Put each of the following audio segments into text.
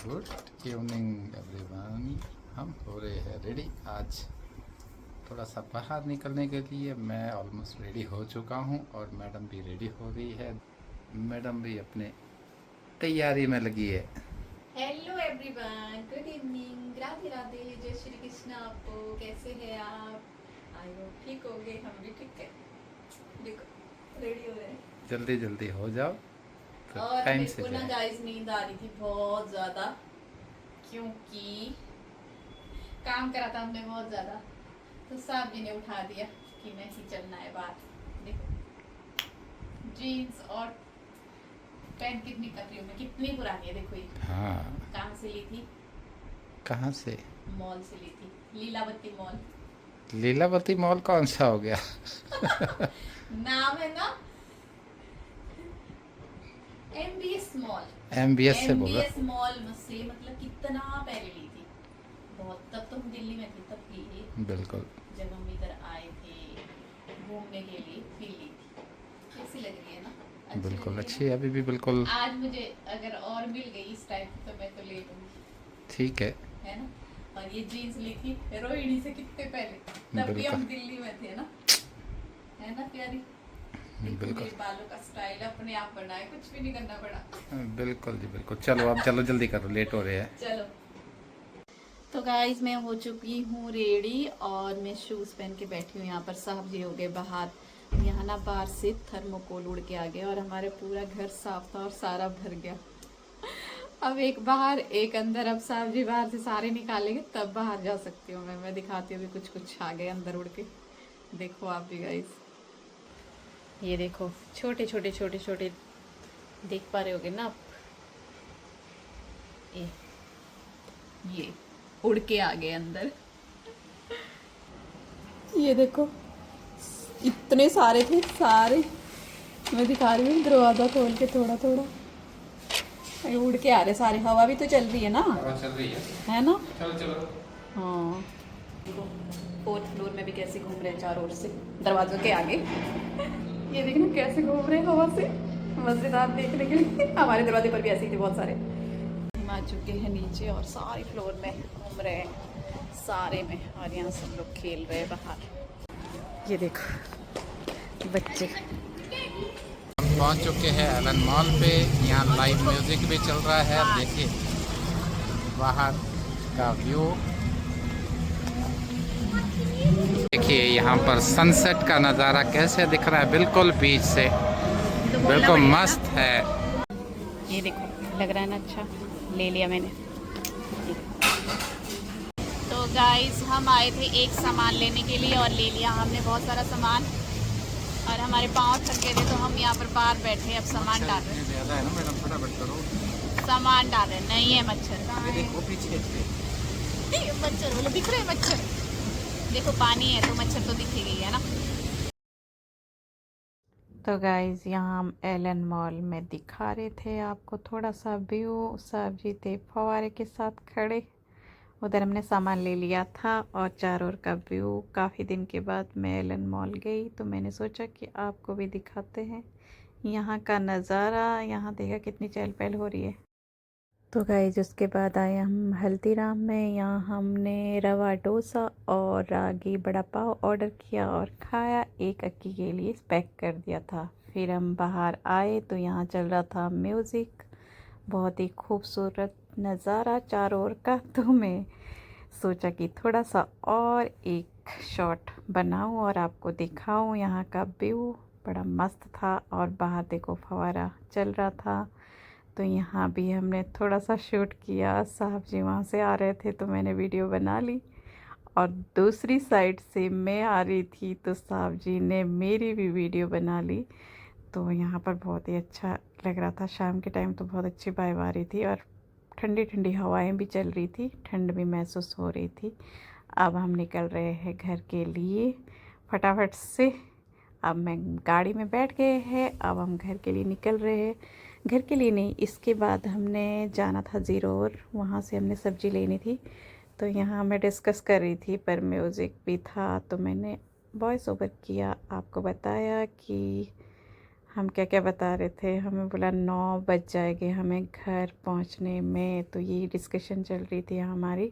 Good evening everyone. हम हो रहे हैं रेडी आज थोड़ा सा बाहर निकलने के लिए। मैं ऑलमोस्ट रेडी हो चुका हूँ और मैडम भी रेडी हो गई है। मैडम भी अपने तैयारी में लगी है। Hello everyone, good evening, Radhe Radhe, जय श्री कृष्ण। आपको कैसे हैं आप? आई होप ठीक होंगे, हम भी ठीक है। देखो रेडी हो रहे हैं जल्दी जल्दी हो जाओ तो और टाइम मेरे से को ना जाए। गाइस नींद आ रही थी बहुत ज़्यादा, क्योंकि काम करा था हमने बहुत ज़्यादा। तो साहब जी ने उठा दिया कि नहीं चलना है बाहर। देखो जीन्स और पैंट कितनी कतरी में, कितनी पुरानी है देखो ये। हाँ, कहाँ से ली थी? कहाँ से? मॉल से ली थी, लीलावती मॉल। लीलावती मॉल कौन सा हो गया? नाम है ना एमबीएस मॉल। MBS से बोलो। एमबीएस मॉल से मतलब कितना पहले ली थी, बहुत। तब तो हम दिल्ली में थे, तब ली थी। बिल्कुल जब हम इधर आए थे घूमने के लिए फिर ली थी। कैसी लग रही है ना? अच्छी लग बिल्कुल रही है अच्छी है, अभी भी बिल्कुल ना? आज मुझे अगर और मिल गई इस टाइप तो मैं तो ले लूँगी, ठीक है ना? और ये जीन्स ली थी रोहिणी से कितने पहले, तब भी बिल्कुल हम दिल्ली में थे ना, है ना प्यारी? देखो बिल्कुल मेरे बालों का स्टाइल अपने आप बनाए, कुछ भी नहीं करना पड़ा। बिल्कुल जी बिल्कुल। चलो अब चलो जल्दी करो, लेट हो रहे हैं। चलो तो गाइज मैं हो चुकी हूँ रेडी और मैं शूज़ पहन के बैठी हूँ। यहाँ पर साहब जी हो गए बाहर। यहाँ ना बाहर से थर्मोकोल उड़ के आ गया और हमारे पूरा घर साफ था और सारा भर गया। अब एक बाहर एक अंदर। अब साहब जी बाहर से सारे निकालेंगे तब बाहर जा सकती हूँ मैं दिखाती हूँ। कुछ कुछ आ गए अंदर उड़ के, देखो आप भी गाइज। ये देखो छोटे छोटे छोटे छोटे, देख पा रहे होगे ना आप? ये उड़ के आ गए अंदर। ये देखो इतने सारे थे, सारे मैं दिखा रही हूँ दरवाज़ा खोल के थोड़ा थोड़ा। ये उड़ के आ रहे सारे, हवा भी तो चल रही है ना, हवा चल रही है ना? चलो चलो। हाँ देखो फोर्थ फ्लोर में भी कैसे घूम रहे हैं चारों ओर से दरवाजों के आगे। ये देखना कैसे घूम रहे हैं हवा से, मज़ेदार देखने के लिए। हमारे दरवाजे पर भी ऐसे ही थे बहुत सारे। हम आ चुके हैं नीचे और सारे फ्लोर में घूम रहे हैं सारे में, और यहाँ सब लोग खेल रहे हैं बाहर। ये देखो बच्चे। हम पहुंच चुके हैं एलन मॉल पे। यहाँ लाइव म्यूजिक भी चल रहा है। अब देखिए बाहर का व्यू, देखिए यहाँ पर सनसेट का नज़ारा कैसे दिख रहा है बिल्कुल बीच से, बिल्कुल मस्त है। ये देखो लग रहा है ना? अच्छा ले लिया मैंने। तो गाइस हम आए थे एक सामान लेने के लिए और ले लिया हमने बहुत सारा सामान। और हमारे पाँव थक गए थे तो हम यहाँ पर बाहर बैठे अब सामान डाल रहे हैं। ज़्यादा है ना मैडम, फटाफट करो। सामान डाल रहे हैं, नहीं है मच्छर। देखो पीछे मच्छर बोले दिख रहे हैं मच्छर। देखो पानी है तो मच्छर तो दिखेगी, है ना? तो गाइज़ यहाँ हम एलन मॉल में दिखा रहे थे आपको थोड़ा सा व्यू। साहब जी थे फव्वारे के साथ खड़े, उधर हमने सामान ले लिया था और चारों ओर का व्यू। काफ़ी दिन के बाद मैं एलन मॉल गई तो मैंने सोचा कि आपको भी दिखाते हैं यहाँ का नज़ारा। यहाँ देखा कितनी चहल पहल हो रही है। तो गाइस उसके बाद आए हम हल्दीराम में। यहाँ हमने रवा डोसा और रागी बड़ा पाव ऑर्डर किया और खाया। एक अक्की के लिए पैक कर दिया था। फिर हम बाहर आए तो यहाँ चल रहा था म्यूज़िक, बहुत ही खूबसूरत नज़ारा चारों ओर का। तो मैं सोचा कि थोड़ा सा और एक शॉट बनाऊं और आपको दिखाऊं यहाँ का व्यू। बड़ा मस्त था और बाहर देखो फव्वारा चल रहा था तो यहाँ भी हमने थोड़ा सा शूट किया। साहब जी वहाँ से आ रहे थे तो मैंने वीडियो बना ली और दूसरी साइड से मैं आ रही थी तो साहब जी ने मेरी भी वीडियो बना ली। तो यहाँ पर बहुत ही अच्छा लग रहा था। शाम के टाइम तो बहुत अच्छी वाइब आ रही थी और ठंडी ठंडी हवाएं भी चल रही थी, ठंड भी महसूस हो रही थी। अब हम निकल रहे हैं घर के लिए फटाफट से। अब मैं गाड़ी में बैठ गए हैं, अब हम घर के लिए निकल रहे हैं। घर के लिए नहीं, इसके बाद हमने जाना था ज़ीरो और वहाँ से हमने सब्ज़ी लेनी थी। तो यहाँ मैं डिस्कस कर रही थी पर म्यूज़िक भी था तो मैंने वॉइस ओवर किया, आपको बताया कि हम क्या क्या बता रहे थे, हमें बोला 9 बज जाएंगे हमें घर पहुंचने में, तो ये डिस्कशन चल रही थी हमारी।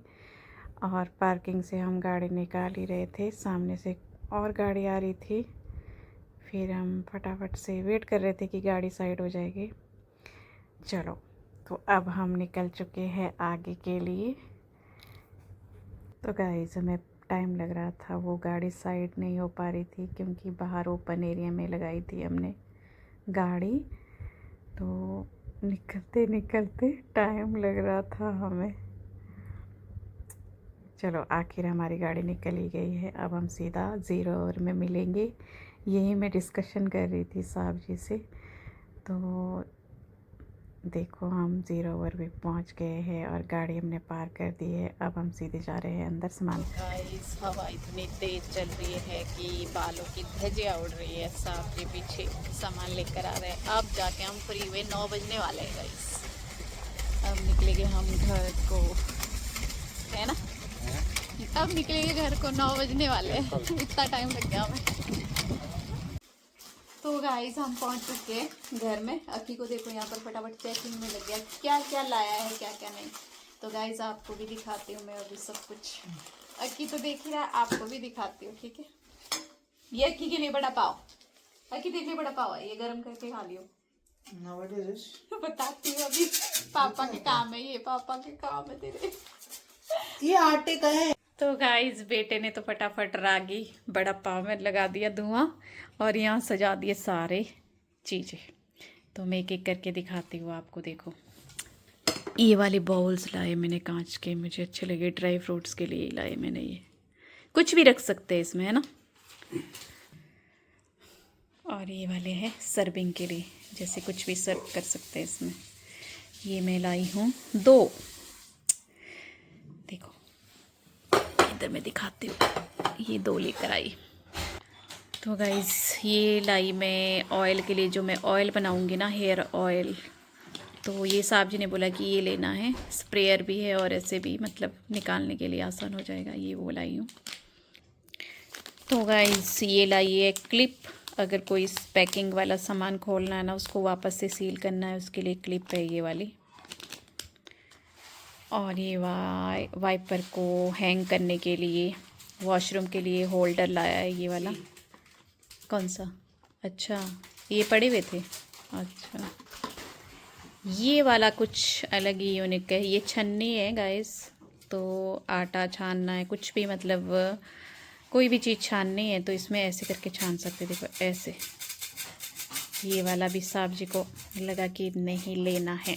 और पार्किंग से हम गाड़ी निकाल ही रहे थे, सामने से और गाड़ी आ रही थी। फिर हम फटाफट से वेट कर रहे थे कि गाड़ी साइड हो जाएगी। चलो, तो अब हम निकल चुके हैं आगे के लिए। तो गाइस हमें टाइम लग रहा था, वो गाड़ी साइड नहीं हो पा रही थी क्योंकि बाहर ओपन एरिया में लगाई थी हमने गाड़ी। तो निकलते निकलते टाइम लग रहा था हमें। चलो, आखिर हमारी गाड़ी निकल ही गई है। अब हम सीधा 0 आवर में मिलेंगे। यही मैं डिस्कशन कर रही थी साहब जी से। तो देखो, हम 0 आवर भी पहुंच गए हैं और गाड़ी हमने पार कर दी है। अब हम सीधे जा रहे हैं अंदर सामान। गाइस, हवा इतनी तेज चल रही है कि बालों की धज्जियां उड़ रही है। साहब जी पीछे सामान लेकर आ रहे हैं। अब जाके हम फ्री हुए, 9 बजने वाले हैं गाइस। अब निकलेंगे हम घर को, है ना? अब निकलेंगे घर को, 9 बजने वाले हैं। इतना टाइम लग गया हमें। तो गाइस, हम पहुंच चुके हैं घर में। अक्की को देखो यहाँ पर फटाफट चेकिंग में लग गया, क्या क्या लाया है क्या क्या नहीं। तो गाइस, आपको भी दिखाती हूँ मैं अभी सब कुछ। अक्की तो देख ही रहा, आपको भी दिखाती हूँ, ठीक है? ये अक्की के लिए बड़ा पाव। अक्की देख ले, बड़ा पाव है, ये गर्म करके खा लियो। बताती हूँ अभी। पापा के काम है ये, पापा के काम है तेरे। ये आटे का है। तो गाइस, बेटे ने तो फटाफट रागी बड़ा पाव में लगा दिया धुआं और यहाँ सजा दिए सारे चीज़ें। तो मैं एक एक करके दिखाती हूँ आपको। देखो, ये वाले बाउल्स लाए मैंने कांच के, मुझे अच्छे लगे। ड्राई फ्रूट्स के लिए लाए मैंने। ये कुछ भी रख सकते हैं इसमें, है ना? और ये वाले हैं सर्विंग के लिए, जैसे कुछ भी सर्व कर सकते हैं इसमें। ये मैं लाई हूँ 2। देखो, इधर मैं दिखाती हूँ, ये 2 लेकर आई। तो गाइस, ये लाई मैं ऑयल के लिए, जो मैं ऑयल बनाऊंगी ना, हेयर ऑयल। तो ये साहब जी ने बोला कि ये लेना है, स्प्रेयर भी है और ऐसे भी, मतलब निकालने के लिए आसान हो जाएगा। ये वो लाई हूँ। तो गाइस, ये लाई है क्लिप। अगर कोई पैकिंग वाला सामान खोलना है ना, उसको वापस से सील करना है, उसके लिए क्लिप है ये वाली। और ये वाइपर को हैंग करने के लिए, वॉशरूम के लिए होल्डर लाया है ये वाला। कौन सा? अच्छा, ये पड़े हुए थे। अच्छा, ये वाला कुछ अलग ही यूनिक है। ये छन्नी है गाइस। तो आटा छानना है, कुछ भी, मतलब कोई भी चीज़ छाननी है तो इसमें ऐसे करके छान सकते। देखो ऐसे। ये वाला भी साहब जी को लगा कि नहीं लेना है,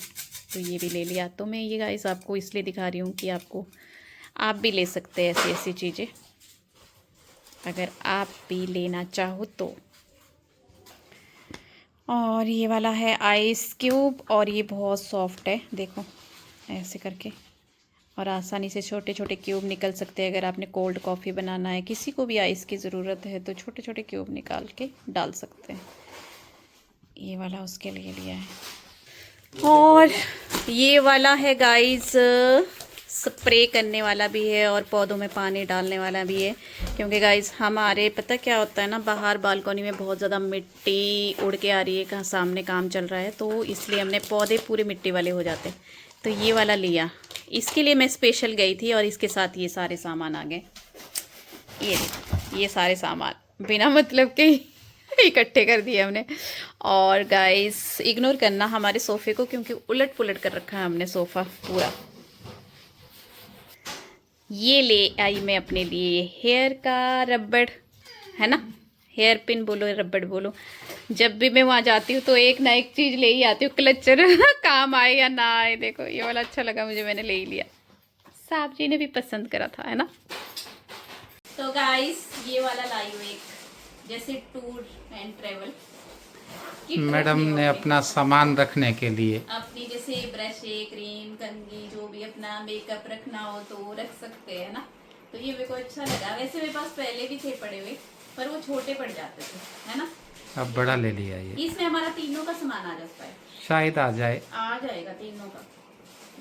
तो ये भी ले लिया। तो मैं ये गाइस आपको इसलिए दिखा रही हूँ कि आप भी ले सकते हैं ऐसी ऐसी चीज़ें, अगर आप भी लेना चाहो तो। और ये वाला है आइस क्यूब, और ये बहुत सॉफ्ट है। देखो ऐसे करके, और आसानी से छोटे छोटे क्यूब निकल सकते हैं। अगर आपने कोल्ड कॉफ़ी बनाना है, किसी को भी आइस की ज़रूरत है, तो छोटे छोटे क्यूब निकाल के डाल सकते हैं। ये वाला उसके लिए लिया है। और ये वाला है गाइस, स्प्रे करने वाला भी है और पौधों में पानी डालने वाला भी है। क्योंकि गाइस, हमारे पता क्या होता है ना, बाहर बालकनी में बहुत ज़्यादा मिट्टी उड़ के आ रही है, कहाँ सामने काम चल रहा है, तो इसलिए हमने पौधे पूरे मिट्टी वाले हो जाते हैं। तो ये वाला लिया, इसके लिए मैं स्पेशल गई थी। और इसके साथ ये सारे सामान आ गए। ये सारे सामान बिना मतलब के इकट्ठे कर दिए हमने। और गाइस, इग्नोर करना हमारे सोफ़े को, क्योंकि उलट पुलट कर रखा है हमने सोफ़ा पूरा। ये ले आई मैं अपने लिए हेयर का रबड़, है ना? हेयर पिन बोलो, रबड़ बोलो। जब भी मैं वहाँ जाती हूँ तो एक ना एक चीज़ ले ही आती हूँ, क्लचर। काम आए या ना आए। देखो, ये वाला अच्छा लगा मुझे, मैंने ले ही लिया। साहब जी ने भी पसंद करा था, है ना? तो गाइस, ये वाला लाई हूँ एक, जैसे टूर एंड ट्रेवल मैडम ने अपना सामान रखने के लिए, अपनी जैसे ब्रश है, क्रीम, कंघी, जो भी अपना मेकअप रखना हो तो रख सकते हैं ना। तो ये मेरे को अच्छा लगा। वैसे मेरे पास पहले भी थे पड़े हुए, पर वो छोटे पड़ जाते थे, है ना? अब बड़ा ले लिया। ये इसमें हमारा तीनों का सामान आ जाता है। शायद आ जाए, आ जाएगा तीनों का,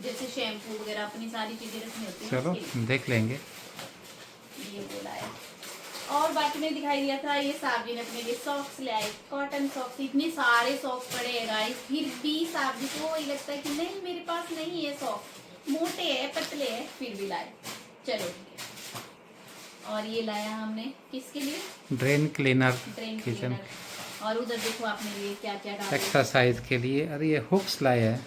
जैसे शैम्पू वगैरह, अपनी सारी चीजें रखनी होती है। चलो देख लेंगे। ये बोला है। और बाकी मैंने दिखाई दिया था, ये साहब जी ने अपने लिए सॉक्स ले आए, कॉटन सॉक्स। इतने सारे सॉक्स पड़े हैं गाइस, फिर भी साहब जी को ये लगता है कि नहीं मेरे पास नहीं है सॉक्स, मोटे है पतले है, फिर भी लाए। चलो ठीक है। और ये लाया हमने किसके लिए? Drain cleaner drain kitchen cleaner. और उधर देखो आपने ये क्या क्या डाला, एक्सरसाइज के लिए। अरे ये हुक्स लाए हैं,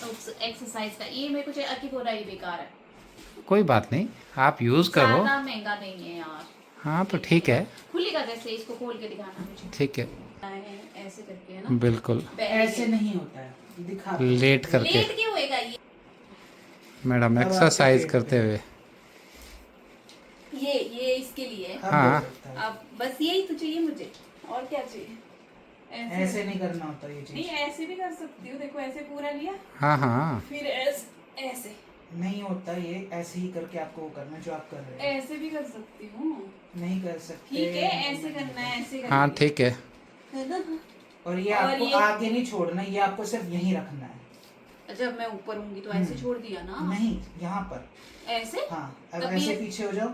एक्सरसाइज का। ये मेरे को अकी बोला ये बेकार है, कोई बात नहीं, आप यूज़ करो। ज्यादा महंगा नहीं है यार। हाँ तो ठीक है, खुलेगा कैसे? इसको खोल के दिखाना मुझे। ठीक है, ऐसे करके है ना? बिल्कुल ऐसे नहीं होता है, दिखा। लेट करके। लेट क्यों होएगा ये? मैडम अब एक्सरसाइज आपके करते हुए। ये इसके लिए है। अब हाँ। हो सकता है। अब बस यही तो चाहिए मुझे, और क्या चाहिए? ऐसे नहीं करना होता ये नहीं, चीज। ऐसे भी कर सकती हूँ। देखो ऐसे पूरा लिया, हाँ हाँ, फिर ऐसे नहीं होता ये, ऐसे ही करके आपको वो करना जो आप कर रहे हैं। ऐसे भी कर सकती हूँ। नहीं कर सकते। ठीक है, ऐसे करना है, ऐसे करना हाँ ठीक है। है ना? और ये और आपको ये- आगे नहीं छोड़ना, ये आपको सिर्फ यहीं रखना है। जब मैं ऊपर हूँगी तो ऐसे छोड़ दिया ना? नहीं, यहाँ पर। ऐसे। हाँ, अब अभी ऐसे ये- पीछे हो जाओ,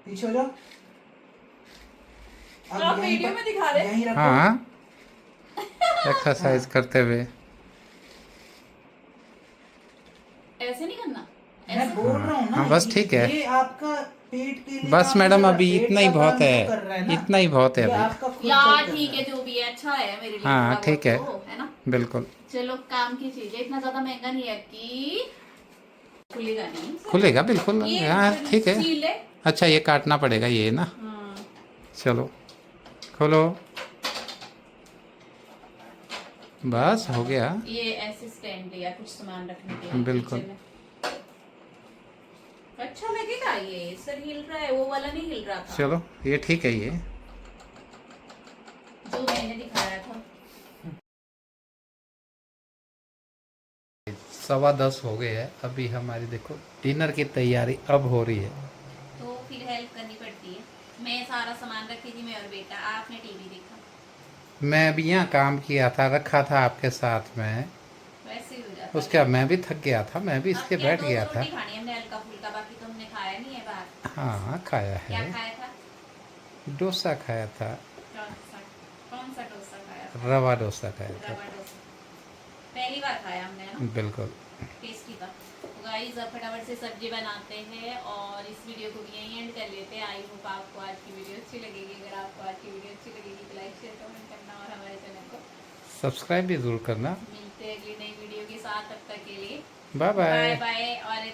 पीछे हो जाओ। अब आप यहीं वीडियो पर- में दिखा रहे? यहीं रखो। हाँ, एक्सरसाइज करते हुए। ऐसे नहीं करना, मैं ऐसे। बोल रहा हूँ ना, हाँ, बस ठीक है। ये आपका पेट के लिए बस काम मैडम कर रहा है, अभी पेट इतना ही का बहुत काम जो कर है, रहा ना, इतना ही बहुत है ये अभी। आपका खुद का यार कर ठीक रहा है, जो भी है अच्छा है मेरे लिए। हाँ, थोड़ा ठीक है। बहुत तो, है ना? बिल्कुल चलो, काम की चीज है, इतना ज्यादा महंगा नहीं है कि खुलेगा नहीं। खुलेगा बिल्कुल। ये हाँ ठीक है। सील है। अच्छा ये काटना पड़ेगा ये ना, हाँ। चलो खोलो, बस हो गया। ये ऐसे स्टैंड लिया कुछ सामान रखने के लिए बिल्कुल। किचन में। अच्छा लगेगा ये, सर हिल रहा है, वो वाला नहीं हिल रहा था चलो ये ठीक है ये। जो मैंने दिखाया था। 10:15 हो गए है, अभी हमारी देखो डिनर की तैयारी अब हो रही है। तो फिर हेल्प करनी पड़ती है। मैं सारा सामान रखी थी, मैं और बेटा, आपने टीवी देखा। मैं अभी यहाँ काम किया था, रखा था आपके साथ में, वैसे ही हो जाता उसके बाद मैं भी थक गया था, मैं भी अब इसके क्या, बैठ दो गया था। रोटी खानी है हमने हल्का फुल्का, बाकी तो हमने खाया नहीं है बाहर। हाँ खाया क्या है, खाया था? डोसा खाया था, कौन सा डोसा खाया था? रवा डोसा खाया था। रवा डोसा पहली बार खाया हमने, है ना? बिल्कुल। टेस्टी था। तो गाइस अब फटाफट से सब्जी बनाते हैं और इस वीडियो को भी यहीं एंड कर लेते हैं। आई होप आपको आज की वीडियो अच्छी लगेगी। अगर आपको आज की वीडियो अच्छी लगेगी तो लाइक शेयर कमेंट करना और हमारे चैनल को सब्सक्राइब भी जरूर करना। मिलते हैं अगली नई वीडियो के साथ, तब तक के लिए बाय बाय बाय। बाय। और